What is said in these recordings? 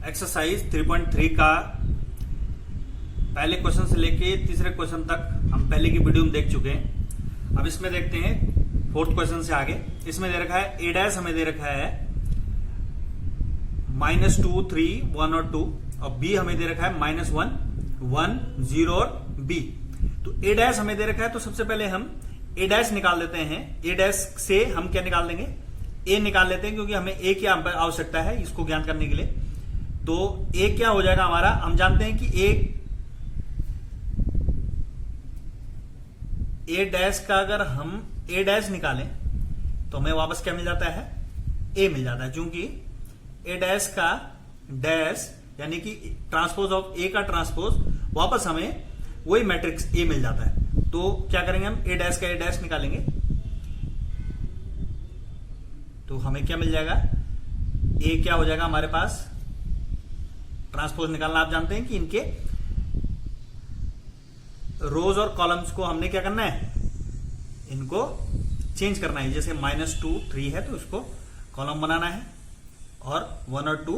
Exercise 3.3 का पहले question से लेके तीसरे क्वेश्चन तक हम पहले की वीडियो में देख चुके हैं। अब इसमें देखते हैं फोर्थ क्वेश्चन से आगे। इसमें दे रखा है ए डैश, हमें दे रखा है -2, 3, 1 और 2, और बी हमें दे रखा है -1, 1, 0 और बी। तो ए डैश हमें दे रखा है, तो सबसे पहले हम ए डैश निकाल देते हैं। ए डैश से हम क्या निकाल देंगे, ए निकाल लेते हैं, क्योंकि हमें ए की आवश्यकता है इसको ज्ञात करने के लिए। तो ए क्या हो जाएगा हमारा, हम जानते हैं कि ए डैश का अगर हम ए डैश निकालें तो हमें वापस क्या मिल जाता है, ए मिल जाता है, क्योंकि ए डैश का डैश यानी कि ट्रांसपोज ऑफ ए का ट्रांसपोज वापस हमें वही मैट्रिक्स ए मिल जाता है। तो क्या करेंगे, हम ए डैश का ए डैश निकालेंगे तो हमें क्या मिल जाएगा, ए क्या हो जाएगा हमारे पास, ट्रांसपोज निकालना आप जानते हैं कि इनके रोज और कॉलम्स को हमने क्या करना है, इनको चेंज करना है। जैसे -2, 3 है तो इसको कॉलम बनाना है, और 1 और 2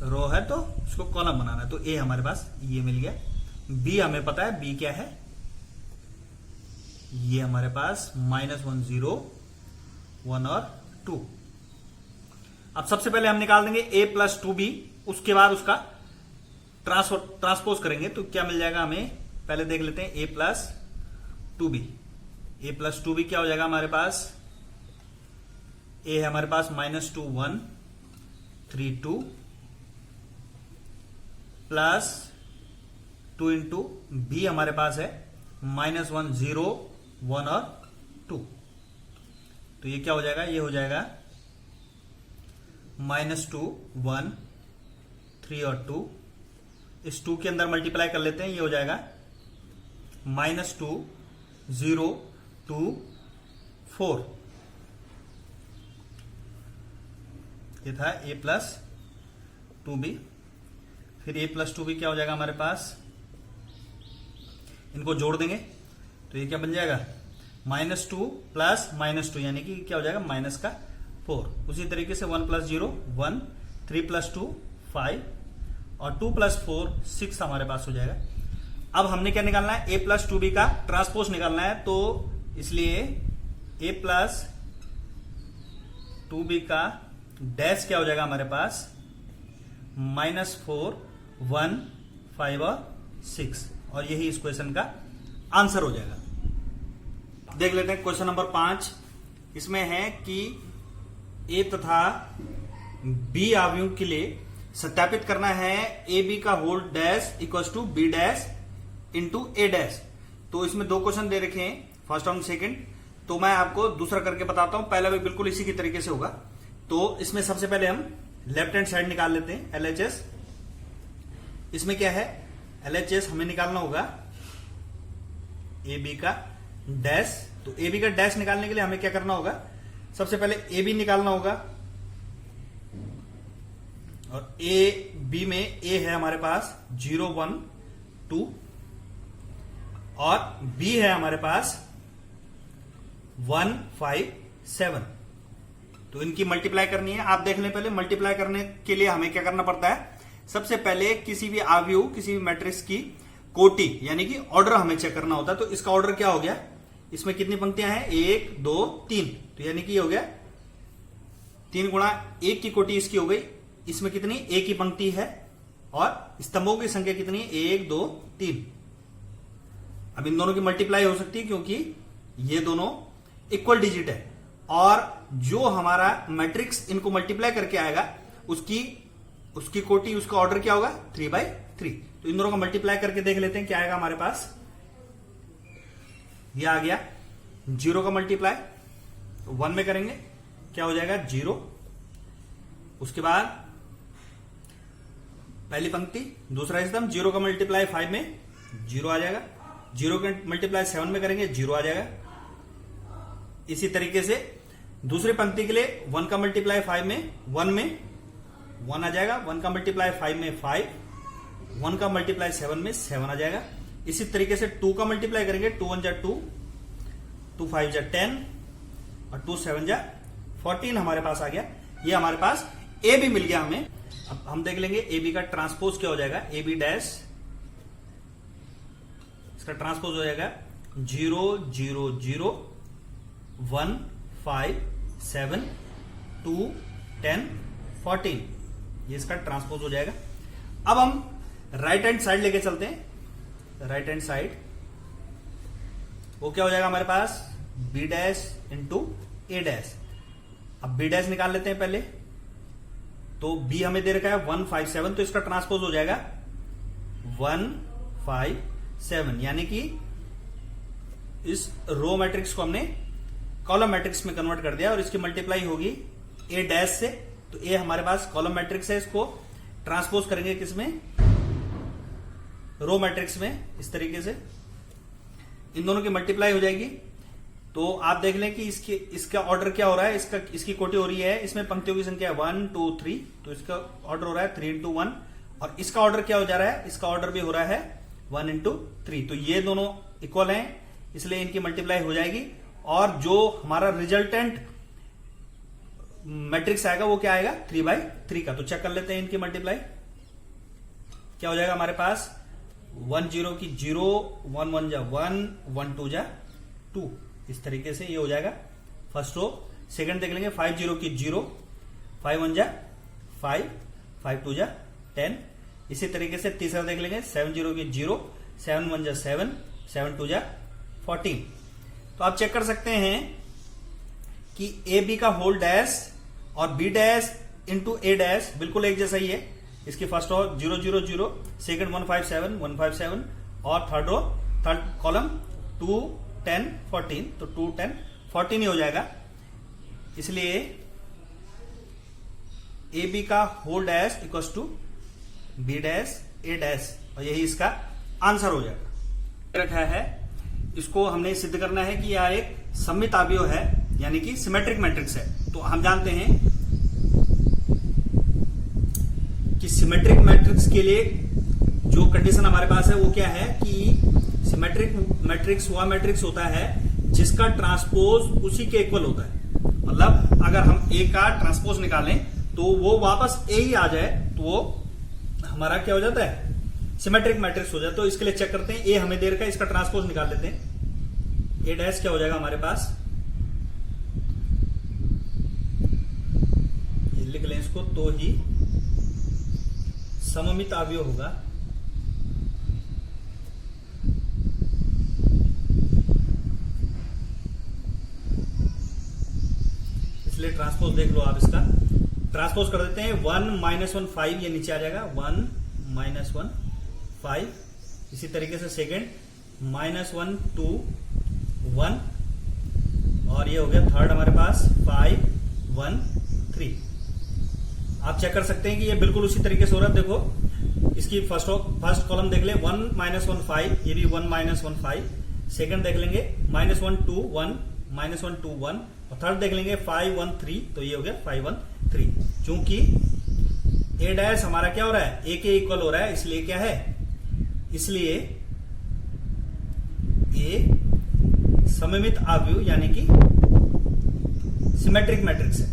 रो है तो इसको कॉलम बनाना है। तो ए हमारे पास ये मिल गया। बी हमें पता है, बी क्या है, ये हमारे पास -1, 0, 1 और 2। अब सबसे पहले हम निकाल देंगे a + 2b, उसके बाद उसका ट्रांसपोज करेंगे तो क्या मिल जाएगा हमें, पहले देख लेते हैं a + 2b। a + 2b क्या हो जाएगा हमारे पास, a है हमारे पास -2, 1, 3, 2 प्लस 2 इंटू b हमारे पास है -1, 0, 1 और 2। तो ये क्या हो जाएगा, ये हो जाएगा -2, 1, 3 और 2। इस 2 के अंदर मल्टीप्लाई कर लेते हैं, ये हो जाएगा -2, 0, 2, 4। ये था a + 2b। फिर a + 2b क्या हो जाएगा हमारे पास, इनको जोड़ देंगे तो ये क्या बन जाएगा, -2 + -2 यानी कि क्या हो जाएगा -4। उसी तरीके से 1 + 0, 1, 3 + 2, 5 और 2 + 4, 6 हमारे पास हो जाएगा। अब हमने क्या निकालना है, a + 2b का ट्रांसपोज निकालना है। तो इसलिए a + 2b का डैश क्या हो जाएगा हमारे पास, -4, 1, 5 और 6, और यही इस क्वेश्चन का आंसर हो जाएगा। देख लेते हैं क्वेश्चन नंबर 5। इसमें है कि ए तथा बी अवयवों के लिए सत्यापित करना है ए बी का whole dash equal to B dash into A dash. तो इसमें 2 क्वेश्चन दे रखे हैं, फर्स्ट और सेकंड। तो मैं आपको दूसरा करके बताता हूं, पहला भी बिल्कुल इसी की तरीके से होगा। तो इसमें सबसे पहले हम लेफ्ट हैंड साइड निकाल लेते हैं, LHS। इसमें क्या है, LHS हमें निकालना होगा ए बी का डैश। तो ए बी का डैश निकालने के लिए हमें क्या करना होगा, सबसे पहले ए बी निकालना होगा, और ए बी में ए है हमारे पास 0, 1, 2, और बी है हमारे पास 1, 5, 7। तो इनकी मल्टीप्लाई करनी है। आप देख लें, पहले मल्टीप्लाई करने के लिए हमें क्या करना पड़ता है, सबसे पहले किसी भी अवयव, किसी भी मैट्रिक्स की कोटि यानी कि ऑर्डर हमें चेक करना होता है। तो इसका ऑर्डर क्या हो गया, इसमें कितनी पंक्तियां हैं, 1, 2, 3। तो यानी कि हो गया 3 गुणा 1 की कोटि इसकी हो गई। इसमें कितनी, ए की पंक्ति है, और स्तंभों की संख्या कितनी है, 1, 2, 3। अब इन दोनों की मल्टीप्लाई हो सकती है क्योंकि ये दोनों इक्वल डिजिट है, और जो हमारा मैट्रिक्स इनको मल्टीप्लाई करके आएगा उसकी कोटि, उसका ऑर्डर क्या होगा, 3/3। तो इन दोनों को मल्टीप्लाई करके देख लेते हैं क्या आएगा हमारे पास। ये आ गया 0 का मल्टीप्लाई, तो 1 में करेंगे क्या हो जाएगा, 0। उसके बाद पहली पंक्ति, दूसरा स्तंभ, 0 का मल्टीप्लाई 5 में 0 आ जाएगा। 0 का मल्टीप्लाई 7 में करेंगे, 0 आ जाएगा। इसी तरीके से दूसरी पंक्ति के लिए 1 का मल्टीप्लाई 5 में 1 आ जाएगा। 1 का मल्टीप्लाई 5 में 5, 1 का मल्टीप्लाई 7 में 7 आ जाएगा। इसी तरीके से 2 का मल्टीप्लाई करेंगे, 2 1 जा 2, 2 5 जा 10 और 2 7 जा 14 हमारे पास आ गया। ये हमारे पास ए भी मिल गया हमें। अब हम देख लेंगे ए बी का ट्रांसपोज क्या हो जाएगा, ए बी डैश, इसका ट्रांसपोज हो जाएगा 0 0 0 1 5 7 2 10 14, ये इसका ट्रांसपोज हो जाएगा। अब हम राइट हैंड साइड लेके चलते हैं। राइट हैंड साइड वो क्या हो जाएगा हमारे पास, B dash into A dash. अब बी डैश निकाल लेते हैं पहले, तो बी हमें दे रखा है 1 5 7, तो इसका ट्रांसपोज हो जाएगा 1 5 7, यानी कि इस रो मैट्रिक्स को हमने कॉलम मैट्रिक्स में कन्वर्ट कर दिया और इसकी मल्टीप्लाई होगी ए डैश से। तो ए हमारे पास कॉलम मैट्रिक्स है, इसको ट्रांसपोज करेंगे किसमें, रो मैट्रिक्स में। इस तरीके से इन दोनों की मल्टीप्लाई हो जाएगी। तो आप देख लें कि इसका ऑर्डर क्या हो रहा है, इसकी कोटि हो रही है, इसमें पंक्तियों की संख्या 1 2 3, तो इसका ऑर्डर हो रहा है 3 इंटू 1, और इसका ऑर्डर क्या हो जा रहा है, इसका ऑर्डर भी हो रहा है 1 इंटू 3। तो ये दोनों इक्वल हैं, इसलिए इनकी मल्टीप्लाई हो जाएगी। और जो हमारा रिजल्टेंट मैट्रिक्स आएगा वो क्या आएगा, 3/3 का। तो चेक कर लेते हैं इनकी मल्टीप्लाई क्या हो जाएगा हमारे पास, 1 0 की 0, 1 1 जा 1, 1 2 जा 2, इस तरीके से ये हो जाएगा फर्स्ट रो। सेकंड देख लेंगे, 5 0 की 0, 5 1 जा 5, 5 2 जा 10। इसी तरीके से तीसरा देख लेंगे, 7 0 की 0, 7 1 जा 7, 7 2 जा 14। तो आप चेक कर सकते हैं कि ए बी का होल डैश और B dash into A dash बिल्कुल एक जैसा ही है। इसकी फर्स्ट रो 0 0 0, सेकंड 1 5 7 1 5 7, और थर्ड रो थर्ड कॉलम 2 10 14, तो 2 10 14 ही हो जाएगा। इसलिए ए बी का whole dash equals to B dash A dash, और यही इसका आंसर हो जाएगा। रखा है, इसको हमने सिद्ध करना है कि यह एक सममित अवयव है, यानी कि सिमेट्रिक मैट्रिक्स है। तो हम जानते हैं कि सिमेट्रिक मैट्रिक्स के लिए जो कंडीशन हमारे पास है वो क्या है कि सिमेट्रिक मैट्रिक्स वह मैट्रिक्स होता है जिसका ट्रांसपोज उसी के इक्वल होता है। मतलब अगर हम ए का ट्रांसपोज निकालें तो वो वापस ए ही आ जाए, तो वो हमारा क्या हो जाता है, सिमेट्रिक मैट्रिक्स हो जाए। तो इसके लिए चेक करते हैं, ए हमें दे रखा है, इसका ट्रांसपोज निकाल लेते हैं। ए डैश क्या हो जाएगा हमारे पास, ये लिख लें इसको, तो ही सममित अवयव होगा। इसलिए ट्रांसपोज देख लो आप, इसका ट्रांसपोज कर देते हैं। 1 -1 5, ये नीचे आ जाएगा, 1 -1 5। इसी तरीके से सेकेंड -1 2 1, और ये हो गया थर्ड हमारे पास 5 1 3। आप चेक कर सकते हैं कि ये बिल्कुल उसी तरीके से हो रहा है। देखो इसकी फर्स्ट कॉलम देख ले, 1 -1 5, ये भी 1 -1 5। सेकंड देख लेंगे -1 2 1, -1 2 1, और थर्ड देख लेंगे 5 1 3, तो ये हो गया 5 1 3। चूंकि ए डैश हमारा क्या हो रहा है, ए के इक्वल हो रहा है, इसलिए क्या है, इसलिए ए सममित अवयव यानी कि सिमेट्रिक मैट्रिक्स है।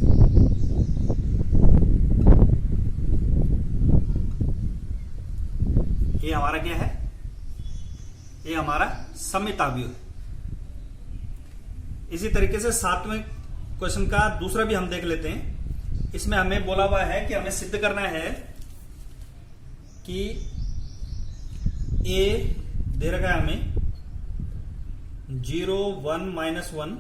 ये हमारा क्या है, ये हमारा सममित अवयव है। इसी तरीके से 7वें क्वेश्चन का दूसरा भी हम देख लेते हैं। इसमें हमें बोला हुआ है कि हमें सिद्ध करना है कि ए दे रखा है हमें 0 1 -1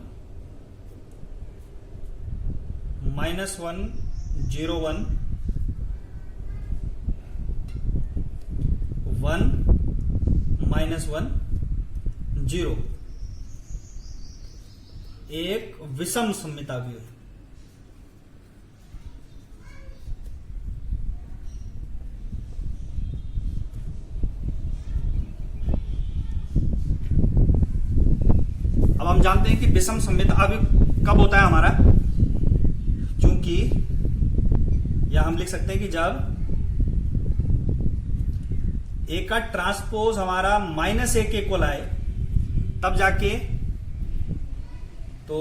-1 0 1 1 -1 0 एक विषम सममित अवयव है। अब हम जानते हैं कि विषम सममित अवयव कब होता है हमारा, क्योंकि या हम लिख सकते हैं कि जब ए का ट्रांसपोज हमारा -1 के इक्वल आए, तब जाके तो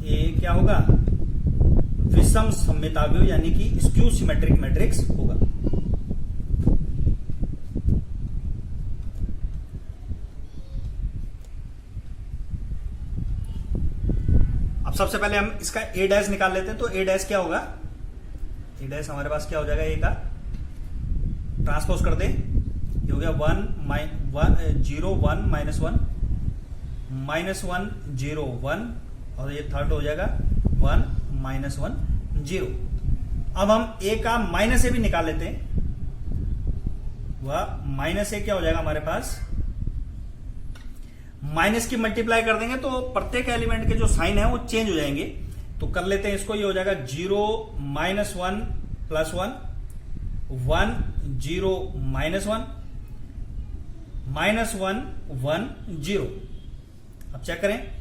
ये क्या होगा, विषम सममिताव्यव यानी कि स्क्यू सिमेट्रिक मैट्रिक्स होगा। अब सबसे पहले हम इसका ए डैश निकाल लेते हैं। तो ए डैश क्या होगा, ए डैश हमारे पास क्या हो जाएगा, ए का ट्रांसपोज कर दे, ये हो गया 0 1 -1 0 1 और ये थर्ड हो जाएगा 1 -1 0। अब हम ए का माइनस ए भी निकाल लेते हैं। वह माइनस ए क्या हो जाएगा हमारे पास, माइनस की मल्टीप्लाई कर देंगे तो प्रत्येक एलिमेंट के जो साइन है वो चेंज हो जाएंगे। तो कर लेते हैं इसको, ये हो जाएगा 0 -1 +1 1 0 -1 -1 1 0। अब चेक करें,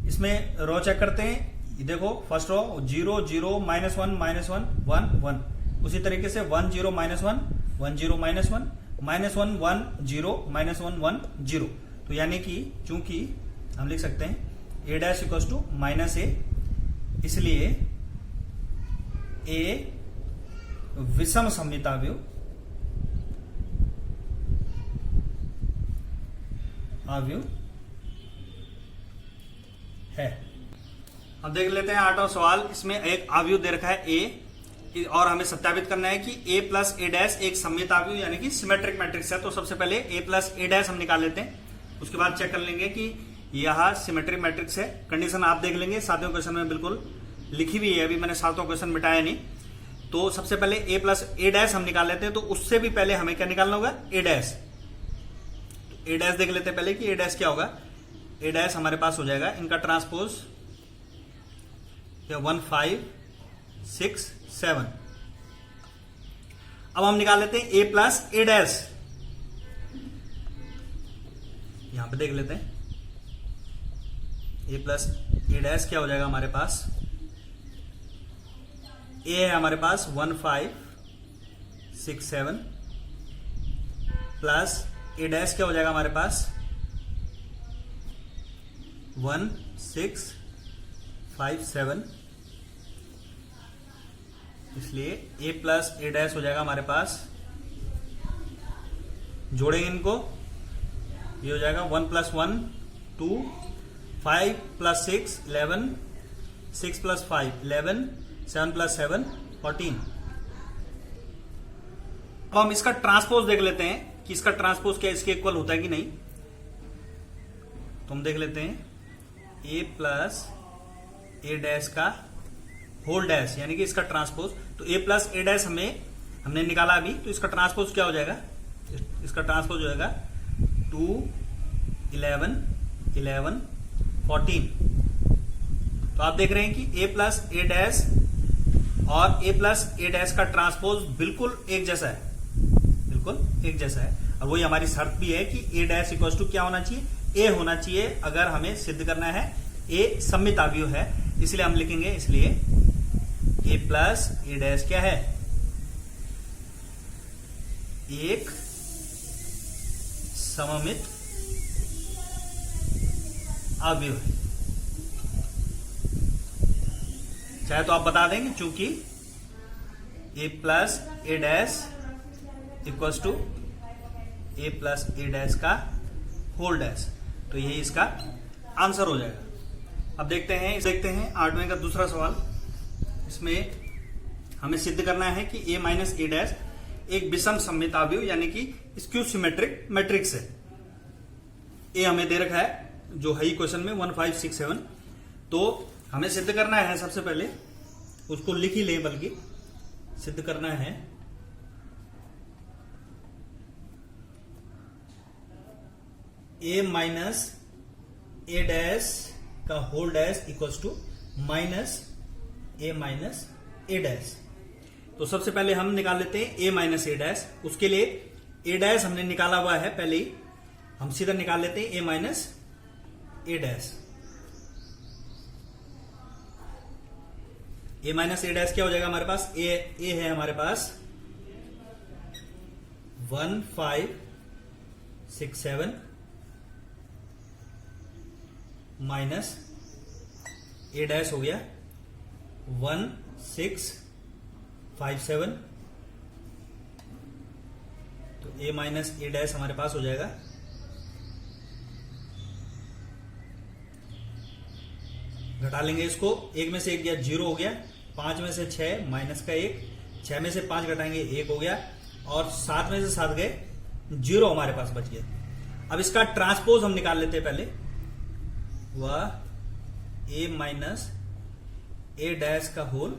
इसमें रो चेक करते हैं। ये देखो फर्स्ट रो 0 0 -1 -1 1 1, उसी तरीके से 1 0 -1 1 0 -1 -1 1 0 -1 1 0। तो यानी कि चूंकि हम लिख सकते हैं ए डैश इक्वल टू माइनस ए, इसलिए ए विषम सममिताव्यव है। अब देख लेते हैं 8वां सवाल। इसमें एक आव्यूह दे रखा है ए और हमें सत्यापित करना है कि a प्लस ए डैश एक सममिताव्यूह यानी कि सिमेट्रिक मैट्रिक्स है। तो सबसे पहले a प्लस ए डैश हम निकाल लेते हैं, उसके बाद चेक कर लेंगे कि यह सिमेट्रिक मैट्रिक्स है। कंडीशन आप देख लेंगे, 7वें क्वेश्चन में बिल्कुल लिखी हुई है, अभी मैंने 7वां क्वेश्चन मिटाया नहीं। तो सबसे पहले a प्लस ए डैश हम निकाल लेते हैं। तो उससे भी पहले हमें क्या निकालना होगा, ए डैश। ए डैश देख लेते हैं पहले कि ए डैश क्या होगा। ए डैश हमारे पास हो जाएगा इनका ट्रांसपोज 1 5 6 7। अब हम निकाल लेते हैं ए प्लस ए डैश। यहां पे देख लेते हैं ए प्लस ए डैश क्या हो जाएगा हमारे पास। ए है हमारे पास 1 5 6 7 प्लस ए डैश क्या हो जाएगा हमारे पास 1 6 5 7, इसलिए a प्लस ए डैश हो जाएगा हमारे पास। जोड़ेंगे इनको, ये हो जाएगा 1 + 1 2 5 + 6 11 6 + 5 11 7 + 7 14। अब हम इसका ट्रांसपोज देख लेते हैं कि इसका ट्रांसपोज क्या इसके इक्वल होता है कि नहीं। तो हम देख लेते हैं a प्लस ए डैश का होल डैश यानी कि इसका ट्रांसपोज। तो a प्लस ए डैश हमने निकाला अभी, तो इसका ट्रांसपोज क्या हो जाएगा, इसका ट्रांसपोज हो जाएगा 2 11 11 14। तो आप देख रहे हैं कि a प्लस ए डैश और a प्लस ए डैश का ट्रांसपोज बिल्कुल एक जैसा है, बिल्कुल एक जैसा है। और वही हमारी शर्त भी है कि ए डैश इक्वल टू क्या होना चाहिए, ए होना चाहिए, अगर हमें सिद्ध करना है ए सममिताव्यूह है। इसलिए हम लिखेंगे, इसलिए ए प्लस ए डैश क्या है, एक सममित अवयव है। चाहे तो आप बता देंगे, चूंकि a plus A dash equals to a plus A dash का होल डैश, तो यही इसका आंसर हो जाएगा। अब देखते हैं 8वें का दूसरा सवाल। इसमें हमें सिद्ध करना है कि a माइनस ए डैश एक विषम सममिताव्यूह यानी कि स्क्यू सिमेट्रिक मैट्रिक्स है। ए हमें दे रखा है जो है क्वेश्चन में 1 5 6 7। तो हमें सिद्ध करना है, सबसे पहले उसको लिख ही लें, बल्कि सिद्ध करना है a माइनस ए डैश का whole dash equals to minus A dash. तो सबसे पहले हम निकाल लेते हैं a माइनस ए डैश। उसके लिए ए डैश हमने निकाला हुआ है पहले ही, हम सीधा निकाल लेते हैं a minus A dash. a minus A dash क्या हो जाएगा हमारे पास, a है हमारे पास 1 5 6 7 माइनस ए डैश हो गया 1657, तो a माइनस ए डैश हमारे पास हो जाएगा। घटा लेंगे इसको, एक में से एक गया 0 हो गया, 5 में से 6 माइनस का 1, 6 में से 5 घटाएंगे 1 हो गया, और 7 में से 7 गए 0 हमारे पास बच गया। अब इसका ट्रांसपोज हम निकाल लेते हैं पहले, वह a माइनस ए डैश का होल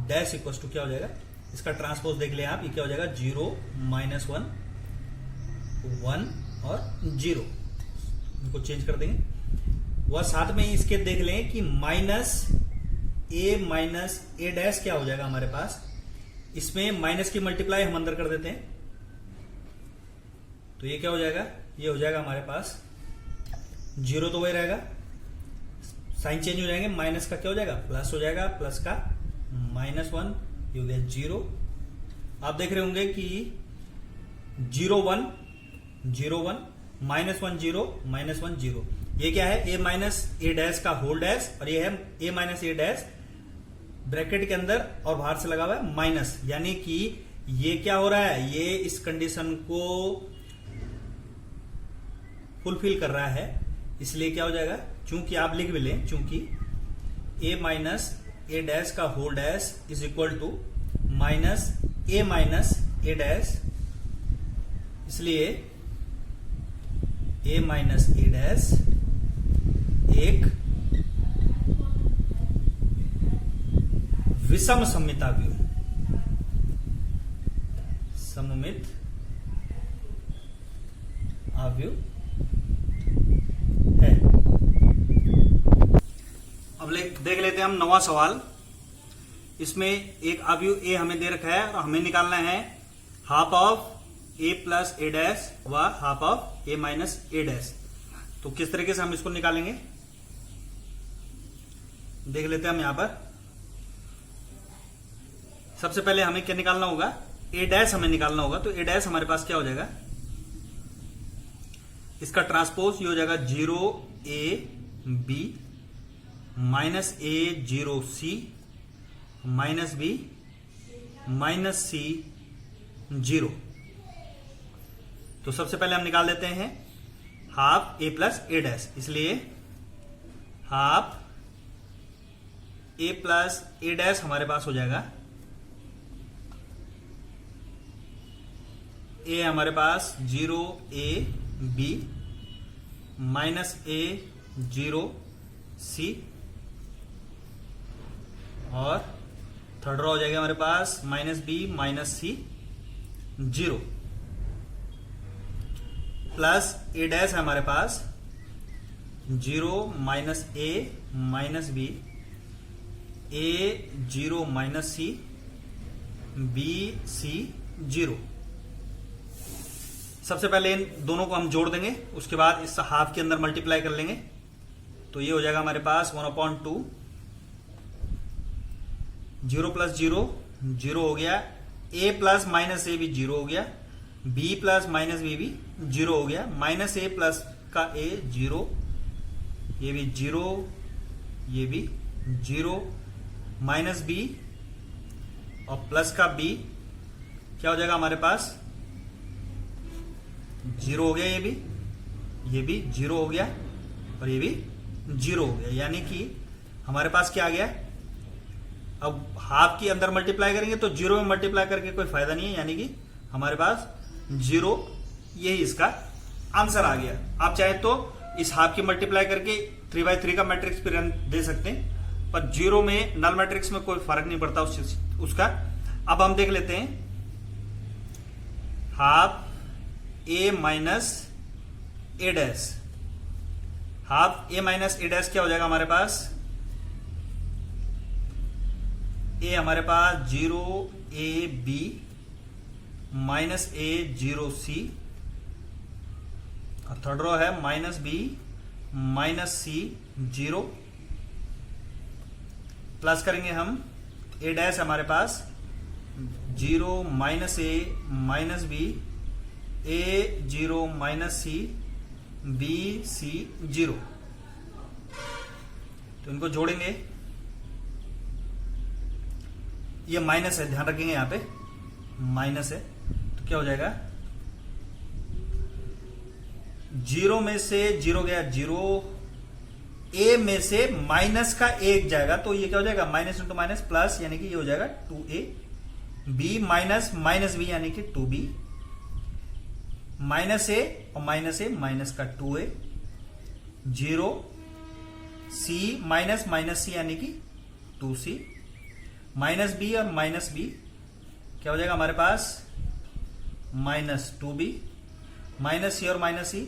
डैश इक्वल टू क्या हो जाएगा, इसका ट्रांसपोज देख लें आप, ये क्या हो जाएगा 0 -1 1 और 0, इनको चेंज कर देंगे। वह साथ में ही इसके देख लें कि माइनस ए डैश क्या हो जाएगा हमारे पास, इसमें माइनस की मल्टीप्लाई हम अंदर कर देते हैं, तो ये क्या हो जाएगा, ये हो जाएगा हमारे पास 0 तो वही रहेगा, साइन चेंज हो जाएंगे, माइनस का क्या हो जाएगा प्लस हो जाएगा, प्लस का -1, ये हो गया 0। आप देख रहे होंगे कि 0 1 0 1 -1 0 -1 0, ये क्या है, a माइनस ए डैश का होल डैश, और ये है a minus A dash bracket के अंदर और बाहर से लगा हुआ है माइनस, यानी कि ये क्या हो रहा है, ये इस कंडीशन को फुलफिल कर रहा है, इसलिए क्या हो जाएगा, चूंकि आप लिख भी लें, चूंकि a माइनस ए डैश का whole dash is equal to minus A dash, इसलिए a माइनस ए डैश एक विषम सममिताव्यूह, सममित आव्यूह है। अब देख लेते हैं हम 9वां सवाल। इसमें एक आव्यूह ए हमें दे रखा है और हमें निकालना है half of a plus A dash व half of a minus A dash. तो किस तरीके से हम इसको निकालेंगे देख लेते हैं हम यहां पर। सबसे पहले हमें क्या निकालना होगा, ए डैश हमें निकालना होगा, तो ए डैश हमारे पास क्या हो जाएगा, इसका ट्रांसपोज ये हो जाएगा 0ab माइनस ए 0c minus b minus c 0। तो सबसे पहले हम निकाल देते हैं हाफ ए प्लस ए डैश, इसलिए हाफ ए प्लस ए डैश हमारे पास हो जाएगा, ए हमारे पास 0ab माइनस ए 0c, और थर्ड रो हो जाएगा हमारे पास minus b minus c 0 plus ए डैश है हमारे पास 0 minus a minus b, a 0 minus c, b c 0। सबसे पहले इन दोनों को हम जोड़ देंगे, उसके बाद इस हाफ के अंदर मल्टीप्लाई कर लेंगे, तो ये हो जाएगा हमारे पास 1/2, 0 प्लस 0 0 हो गया, a प्लस माइनस ए भी 0 हो गया, b प्लस माइनस बी भी 0 हो गया, माइनस ए प्लस का a 0, ये भी 0, ये भी 0, माइनस b और प्लस का b क्या हो जाएगा हमारे पास 0 हो गया, ये भी 0 हो गया और ये भी 0 हो गया, यानी कि हमारे पास क्या आ गया। अब हाफ की अंदर मल्टीप्लाई करेंगे तो 0 में मल्टीप्लाई करके कोई फायदा नहीं है, यानी कि हमारे पास 0, यही इसका आंसर आ गया। आप चाहे तो इस हाफ की मल्टीप्लाई करके 3/3 का मैट्रिक्स भी दे सकते हैं, पर 0 में नल मैट्रिक्स में कोई फर्क नहीं पड़ता उसका। अब हम देख लेते हैं half a minus A dash, half a minus A dash क्या हो जाएगा हमारे पास, ए हमारे पास 0ab माइनस ए 0c, और थर्ड रो है माइनस बी माइनस सी 0, प्लस करेंगे हम ए डैश हमारे पास 0 minus a minus b, a 0 minus c, b c 0। तो इनको जोड़ेंगे ये माइनस है, ध्यान रखेंगे यहां पे माइनस है, तो क्या हो जाएगा 0 में से 0 गया 0, ए में से माइनस का 1 जाएगा, तो ये क्या हो जाएगा माइनस इंटू माइनस प्लस, यानी कि ये हो जाएगा 2a, B minus minus B यानी कि 2b, माइनस ए और माइनस ए माइनस का 2a, 0 सी माइनस माइनस सी यानी कि 2c, माइनस बी और माइनस बी क्या हो जाएगा हमारे पास माइनस 2b, माइनस सी और माइनस सी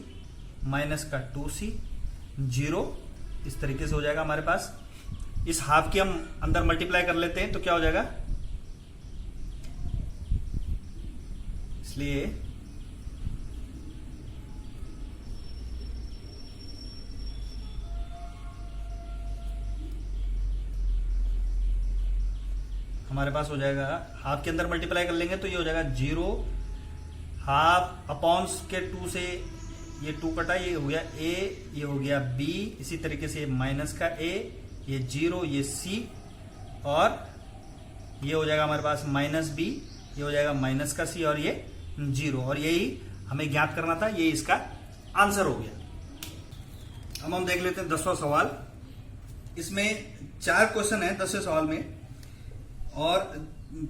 माइनस का 2c, 0 इस तरीके से हो जाएगा हमारे पास। इस हाफ की हम अंदर मल्टीप्लाई कर लेते हैं तो क्या हो जाएगा, इसलिए हमारे पास हो जाएगा हाफ के अंदर मल्टीप्लाई कर लेंगे तो ये हो जाएगा 0 हाफ अपॉन के 2 से ये 2 कटा, ये हो गया a, ये हो गया b, इसी तरीके से माइनस का a, ये 0 ये c, और ये हो जाएगा हमारे पास माइनस b, ये हो जाएगा माइनस का c, और ये 0, और यही हमें ज्ञात करना था, ये इसका आंसर हो गया। अब हम देख लेते हैं 10वां सवाल। इसमें 4 क्वेश्चन है 10वें सवाल में, और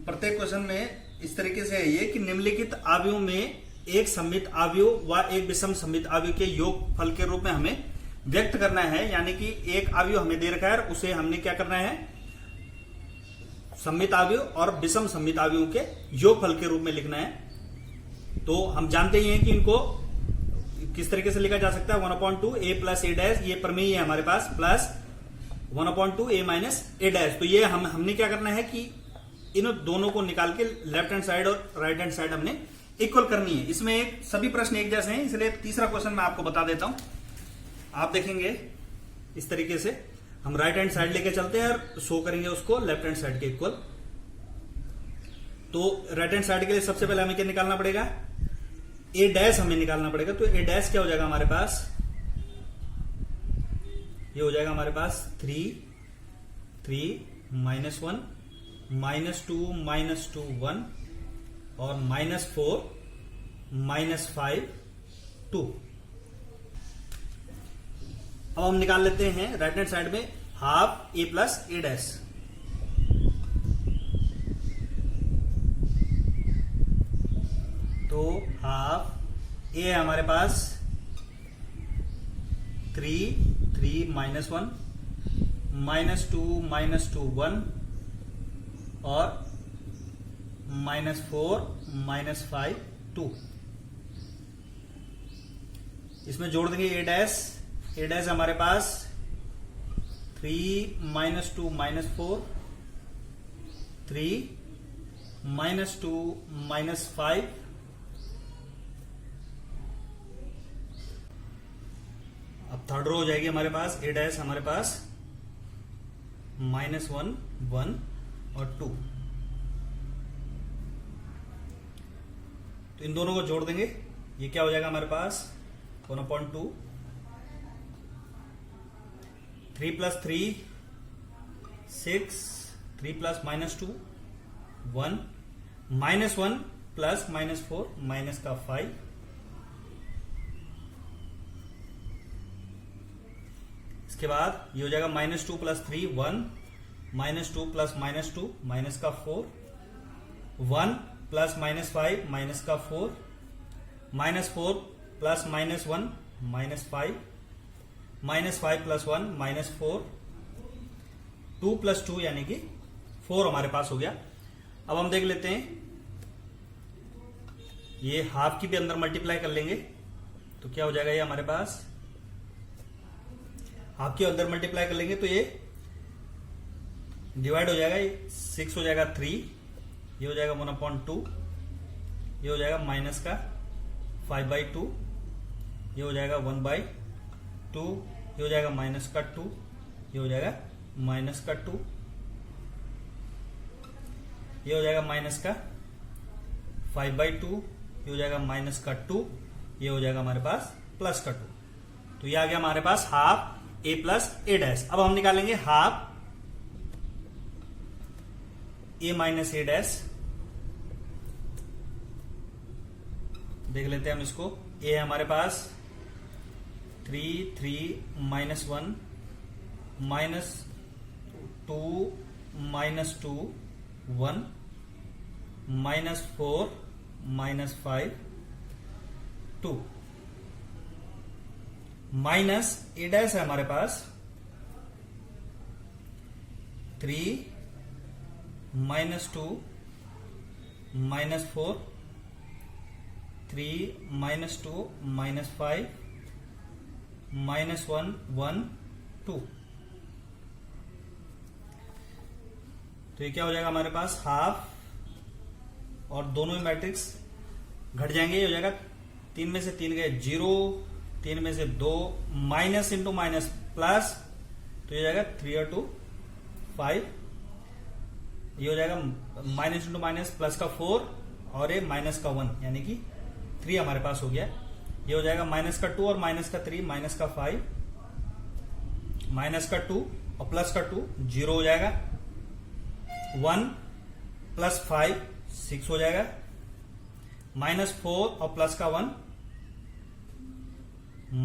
प्रत्येक क्वेश्चन में इस तरीके से है ये कि निम्नलिखित अवयवों में एक सममित अवयव व एक विषम सममित अवयव के योगफल के रूप में हमें व्यक्त करना है, यानी कि एक अवयव हमें दे रखा है, उसे हमने क्या करना है सममित अवयव और विषम सममित अवयवों के योगफल के रूप में लिखना है। तो हम जानते ही हैं कि इनको किस तरीके से लिखा जा सकता है, 1/2 a प्लस a डैश, ये प्रमेय है हमारे पास, plus 1/2 a minus a dash. तो ये हमने क्या करना है कि इन दोनों को निकाल के लेफ्ट हैंड साइड और राइट हैंड साइड हमने इक्वल करनी है। इसमें सभी प्रश्न एक जैसे हैं, इसलिए तीसरा क्वेश्चन मैं आपको बता देता हूं। आप देखेंगे इस तरीके से हम राइट हैंड साइड लेके चलते हैं और शो करेंगे उसको लेफ्ट हैंड साइड के इक्वल। तो राइट हैंड साइड के लिए सबसे पहले हमें क्या निकालना पड़ेगा, ए डैश हमें निकालना पड़ेगा। तो ए डैश क्या हो जाएगा हमारे पास, ये हो जाएगा हमारे पास 3 -1 -2 1 और -4 -5 2। अब हम निकाल लेते हैं राइट हैंड साइड में half a plus a dash. तो हाफ a है हमारे पास 3 -1 -2 1 और -4 -5 2। इसमें जोड़ देंगे a डैश हमारे पास 3 -2 -4 3 -2 -5 अब थर्ड रो हो जाएगी हमारे पास a डैश हमारे पास -1 1 और 2। तो इन दोनों को जोड़ देंगे, ये क्या हो जाएगा हमारे पास 1/2 3 + 3 6 3 + -2 1 -1 प्लस -4 माइनस का 5 इसके बाद ये हो जाएगा -2 + 3 1 -2 + -2 माइनस का 4 1 + -5 माइनस का 4 -4 + -1 -5 -5 + 1 -4 2 + 2 यानी कि 4 हमारे पास हो गया। अब हम देख लेते हैं, ये हाफ की भी अंदर मल्टीप्लाई कर लेंगे तो क्या हो जाएगा, ये हमारे पास हाफ के अंदर मल्टीप्लाई कर लेंगे तो ये डिवाइड हो जाएगा, 6 हो जाएगा 3, ये हो जाएगा 1/2, ये हो जाएगा माइनस का 5/2, ये हो जाएगा 1/2, ये हो जाएगा माइनस का 2, ये हो जाएगा माइनस का 2, ये हो जाएगा माइनस का 5/2, ये हो जाएगा माइनस का 2, ये हो जाएगा हमारे पास प्लस का 2। तो ये आ गया हमारे पास हाफ a + a डैश। अब हम निकालेंगे half a minus A dash, देख लेते हैं हम इसको। ए है हमारे पास 3 3 minus 1 minus 2 minus 2 1 minus 4 minus 5 2 minus ए डैश है हमारे पास 3 minus 2 minus 4 3 minus 2 minus 5 minus 1 1 2। तो ये क्या हो जाएगा हमारे पास हाफ, और दोनों ही मैट्रिक्स घट जाएंगे। ये हो जाएगा 3 में से 3 गए 0, 3 में से 2 माइनस इंटू माइनस प्लस, तो ये हो जाएगा 3 और 2 5। ये हो जाएगा माइनस इंटू माइनस प्लस का 4 और ये माइनस का 1 यानी कि 3 हमारे पास हो गया। ये हो जाएगा माइनस का 2 और माइनस का 3 माइनस का 5 माइनस का 2 और प्लस का 2 0 हो जाएगा। 1 प्लस 5 6 हो जाएगा। माइनस 4 और प्लस का 1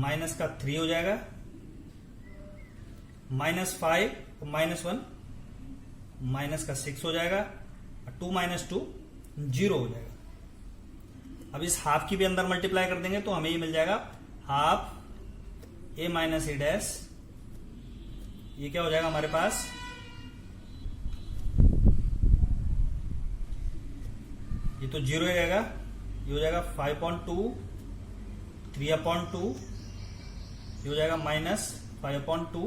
माइनस का 3 हो जाएगा। माइनस 5 और माइनस 1 माइनस का 6 हो जाएगा। 2 माइनस 2 0 हो जाएगा। अब इस हाफ की भी अंदर मल्टीप्लाई कर देंगे तो हमें ये मिल जाएगा half a minus A dash. ये क्या हो जाएगा हमारे पास, ये तो 0 हो जाएगा। ये हो जाएगा 5/2 3/2, ये हो जाएगा माइनस 5/2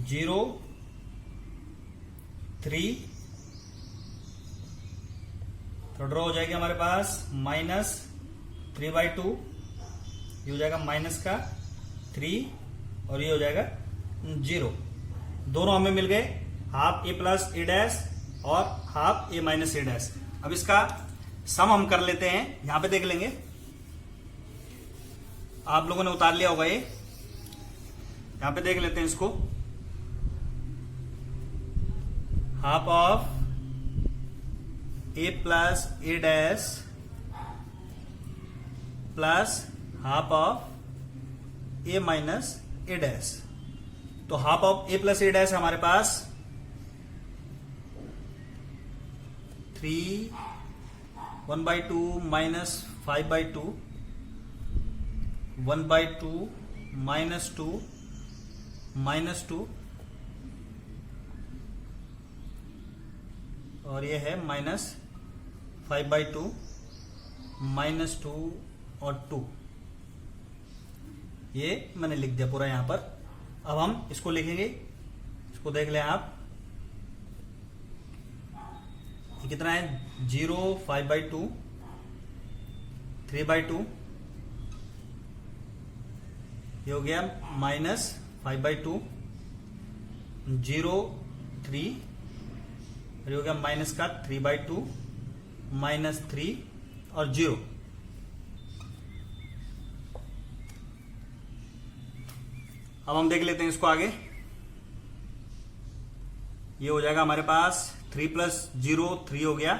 0 3, तो ड्रॉ हो जाएगी हमारे पास माइनस 3/2, ये हो जाएगा माइनस का 3 और ये हो जाएगा 0। दोनों हमें मिल गए हाफ ए प्लस ए डैश और half a minus A dash. अब इसका सम हम कर लेते हैं, यहां पे देख लेंगे। आप लोगों ने उतार लिया होगा ये, यहां पे देख लेते हैं इसको। Half of A plus A dash plus half of A minus A dash. तो half of A plus A dash हमारे पास 3 1/2 माइनस 5/2 1/2 माइनस 2 माइनस 2 और ये है माइनस 5/2 माइनस 2 और 2। ये मैंने लिख दिया पूरा यहां पर। अब हम इसको लिखेंगे, इसको देख लें आप। ये कितना है 0 5/2 3/2, ये हो गया माइनस 5/2 0 3, और ये हो गया माइनस का 3/2 माइनस 3 और 0। अब हम देख लेते हैं इसको आगे। ये हो जाएगा हमारे पास 3 प्लस 0 3 हो गया।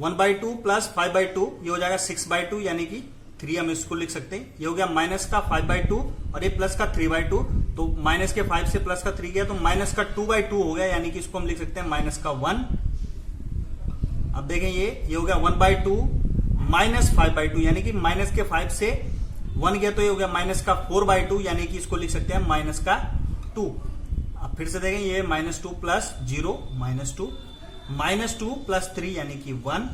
1/2 प्लस 5/2 ये हो जाएगा 6/2 यानी कि 3 हम इसको लिख सकते हैं। ये हो गया माइनस का 5/2 और ये प्लस का 3/2, तो माइनस के 5 से प्लस का 3 गया तो माइनस का 2/2 हो गया यानी कि इसको हम लिख सकते हैं माइनस का 1। अब देखें ये हो गया 1/2 माइनस 5/2 यानी कि माइनस के 5 से 1 गया तो ये हो गया माइनस का 4/2 यानी कि इसको लिख सकते हैं माइनस का 2। अब फिर से देखें ये -2 प्लस 0 -2 -2 प्लस 3 यानी कि 1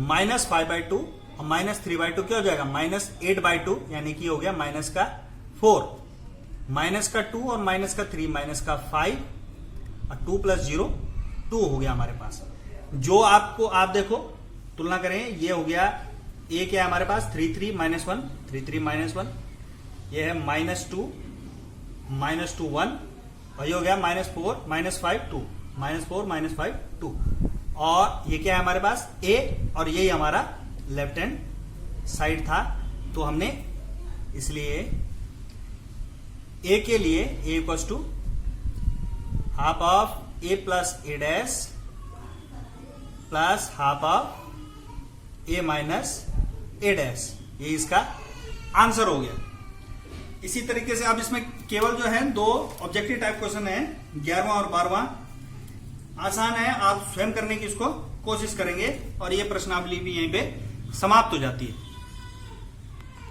माइनस 5/2 और माइनस 3/2 क्या हो जाएगा -8/2 यानी कि हो गया माइनस का 4। माइनस का 2 और माइनस का 3 माइनस का 5 और 2 प्लस 0 2 हो गया हमारे पास। जो आपको आप देखो तुलना करें, ये हो गया ए क्या है हमारे पास 3 3 -1 3 3 -1, ये है -2 -2 1 और ये हो गया -4 -5 2 -4 -5 2। और ये क्या है हमारे पास ए और यही हमारा लेफ्ट हैंड साइड था, तो हमने इसलिए ए के लिए a equals to half of A plus A dash plus half of A minus A dash, ये इसका आंसर हो गया। इसी तरीके से अब इसमें केवल जो है 2 ऑब्जेक्टिव टाइप क्वेश्चन है, 11वां और 12वां। आसान है, आप स्वयं करने की इसको कोशिश करेंगे और ये प्रश्नावली भी यहीं पे समाप्त हो जाती है।